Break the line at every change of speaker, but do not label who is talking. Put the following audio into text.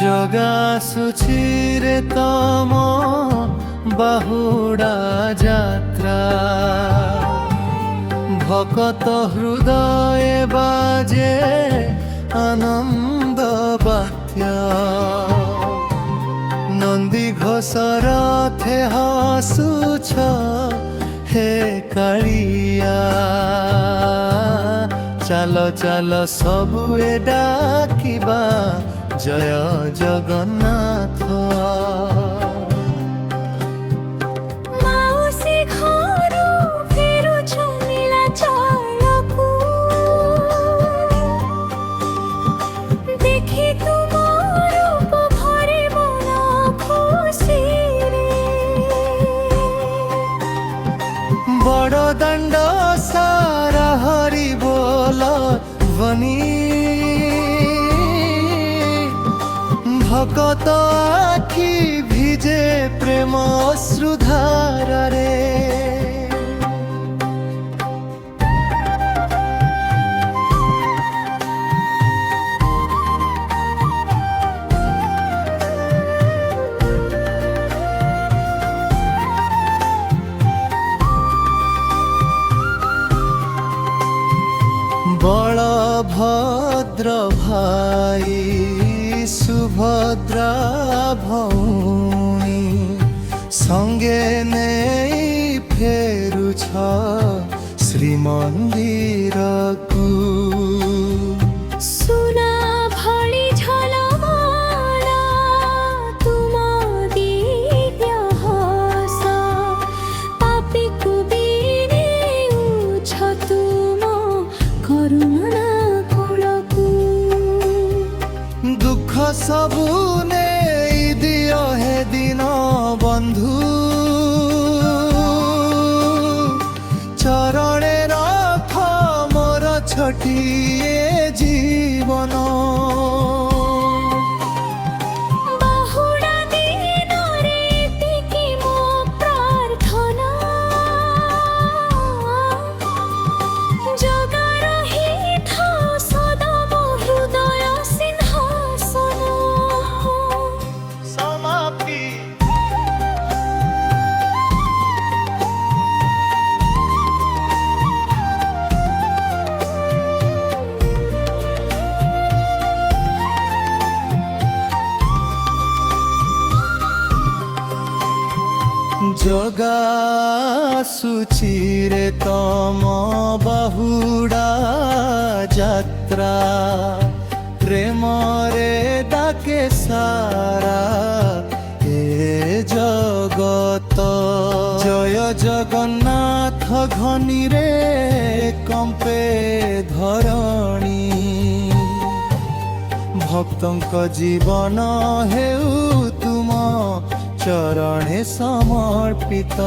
জগা সুচিরে তম বাহুড়া যাত্রা ভকত হৃদয়ে বাজে আনন্দ বাত্য নন্দী ঘোষ রথে হসুছ হে কাଳିয়া চাল চাল সবুয়ে ডাকিবা জয় জগন্নাথ।
মাউসী ঘରୁ ଫେରୁଛୁ ନୀଳାଚଳକୁ ଦେଖି ତୁମ ରୂପ ଭରେ ମନ ଖୁସିରେ
বড় দণ্ড সারা হরি বল বনি ভকত আখি ভিজে প্রেম অশ্রুধারারে বলভদ্র ভাই সুভদ্রা ভৌণী সঙ্গে নেই ফেরুছ শ্রীমন্দিরকু
ସୁନା ଭଳି ଝଲମଲ ତୁମ ଦିବ୍ୟ ହସ ପାପୀକୁ ବିନେଉଛ ତୁମ କରୁଣା କୂଳକୁ
দুঃখ সবু নেই দিও হে দিন বন্ধু চরণে রখ মোর ছটিয়ে জীবন
ବାହୁଡ଼ା ଦିନରେ ଏତିକି ମୋ ପ୍ରାର୍ଥନା ଜଗା ରହିଥାଅ ସଦା ମୋ ହୃଦୟ ସିଂହାସନ।
সমাপ্তি জগা সুচিরে তম বাহুড়া যাত্রা প্রেমরে ডাকে সারা এ জগত জয় জগন্নাথ ঘনিরে কম্পে ধরণী ভক্তଙ୍କ জীবন হেউ তুম চরণে সমর্পিত।